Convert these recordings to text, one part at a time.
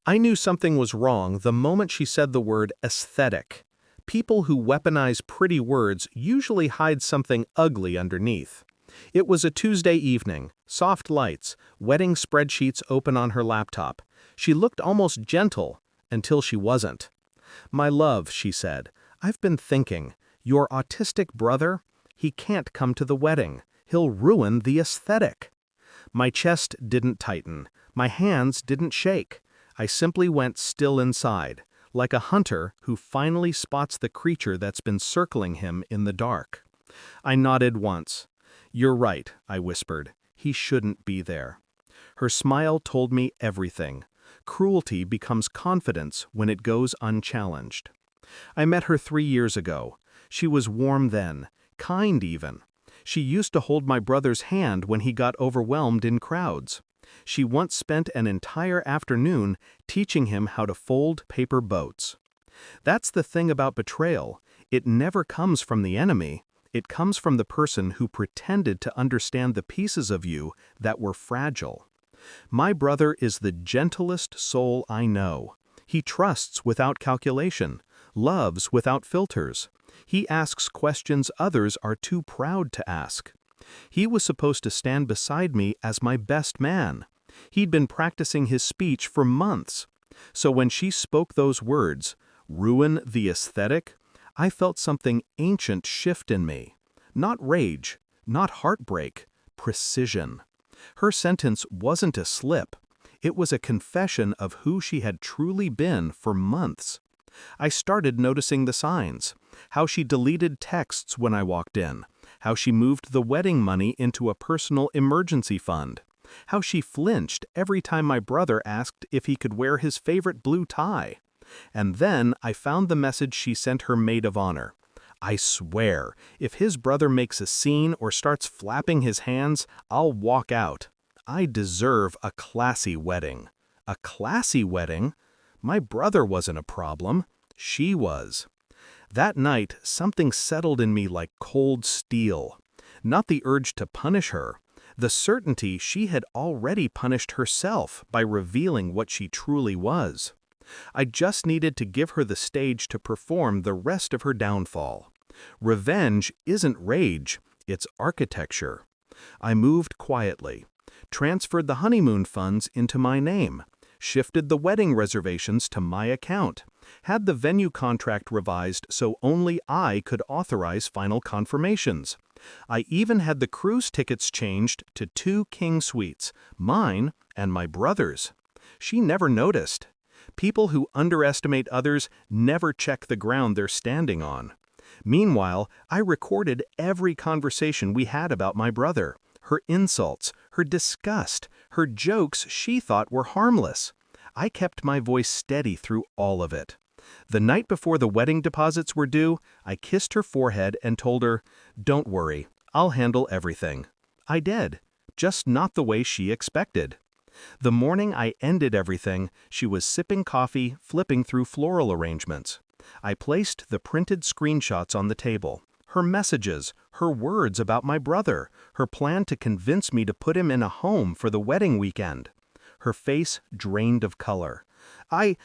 I knew something was wrong the moment she said the word aesthetic. People who weaponize pretty words usually hide something ugly underneath. It was a Tuesday evening, soft lights, wedding spreadsheets open on her laptop. She looked almost gentle, until she wasn't. "My love," she said, "I've been thinking. Your autistic brother? He can't come to the wedding. He'll ruin the aesthetic." My chest didn't tighten. My hands didn't shake. I simply went still inside, like a hunter who finally spots the creature that's been circling him in the dark. I nodded once. "You're right," I whispered. "He shouldn't be there." Her smile told me everything. Cruelty becomes confidence when it goes unchallenged. I met her 3 years ago. She was warm then, kind even. She used to hold my brother's hand when he got overwhelmed in crowds. She once spent an entire afternoon teaching him how to fold paper boats. That's the thing about betrayal. It never comes from the enemy. It comes from the person who pretended to understand the pieces of you that were fragile. My brother is the gentlest soul I know. He trusts without calculation, loves without filters. He asks questions others are too proud to ask. He was supposed to stand beside me as my best man. He'd been practicing his speech for months. So when she spoke those words, "ruin the aesthetic," I felt something ancient shift in me. Not rage, not heartbreak, precision. Her sentence wasn't a slip. It was a confession of who she had truly been for months. I started noticing the signs. How she deleted texts when I walked in. How she moved the wedding money into a personal emergency fund. How she flinched every time my brother asked if he could wear his favorite blue tie. And then I found the message she sent her maid of honor. "I swear, if his brother makes a scene or starts flapping his hands, I'll walk out. I deserve a classy wedding." A classy wedding? My brother wasn't a problem. She was. That night, something settled in me like cold steel. Not the urge to punish her. The certainty she had already punished herself by revealing what she truly was. I just needed to give her the stage to perform the rest of her downfall. Revenge isn't rage, it's architecture. I moved quietly, transferred the honeymoon funds into my name, shifted the wedding reservations to my account, had the venue contract revised so only I could authorize final confirmations. I even had the cruise tickets changed to 2 king suites, mine and my brother's. She never noticed. People who underestimate others never check the ground they're standing on. Meanwhile, I recorded every conversation we had about my brother, her insults, her disgust, her jokes she thought were harmless. I kept my voice steady through all of it. The night before the wedding deposits were due, I kissed her forehead and told her, "Don't worry, I'll handle everything." I did, just not the way she expected. The morning I ended everything, she was sipping coffee, flipping through floral arrangements. I placed the printed screenshots on the table. Her messages, her words about my brother, her plan to convince me to put him in a home for the wedding weekend. Her face drained of color. I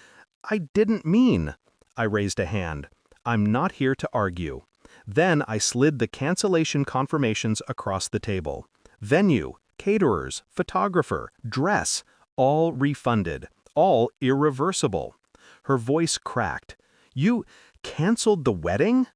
didn't mean." I raised a hand. "I'm not here to argue." Then I slid the cancellation confirmations across the table. Venue, caterers, photographer, dress, all refunded, all irreversible. Her voice cracked. "You canceled the wedding?"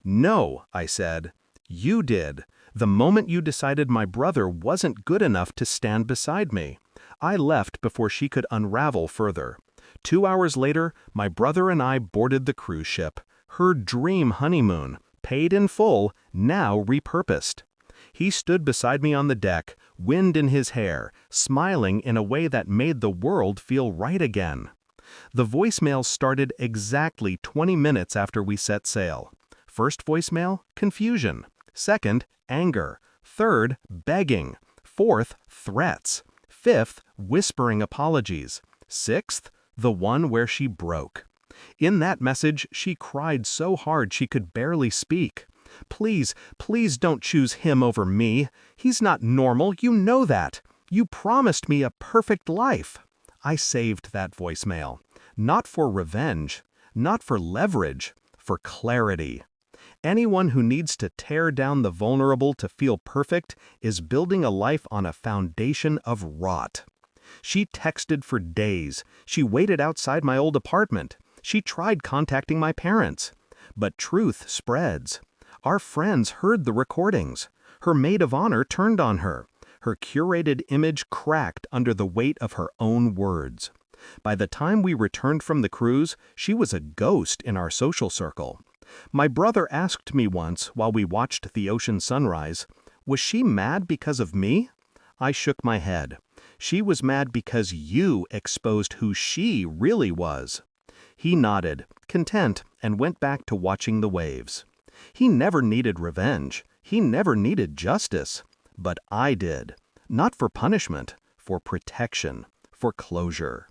"No," I said. "You did. The moment you decided my brother wasn't good enough to stand beside me. I left before she could unravel further. 2 hours later, my brother and I boarded the cruise ship. Her dream honeymoon, paid in full, now repurposed. He stood beside me on the deck, wind in his hair, smiling in a way that made the world feel right again. The voicemail started exactly 20 minutes after we set sail. First voicemail, confusion. Second, anger. Third, begging. Fourth, threats. Fifth, whispering apologies. Sixth, the one where she broke. In that message, she cried so hard she could barely speak. "Please, please don't choose him over me. He's not normal, you know that. You promised me a perfect life." I saved that voicemail. Not for revenge, not for leverage, for clarity. Anyone who needs to tear down the vulnerable to feel perfect is building a life on a foundation of rot. She texted for days. She waited outside my old apartment. She tried contacting my parents. But truth spreads. Our friends heard the recordings. Her maid of honor turned on her. Her curated image cracked under the weight of her own words. By the time we returned from the cruise, she was a ghost in our social circle. My brother asked me once, while we watched the ocean sunrise, was she mad because of me? I shook my head. She was mad because you exposed who she really was. He nodded, content, and went back to watching the waves. He never needed revenge. He never needed justice. But I did. Not for punishment, for protection, for closure.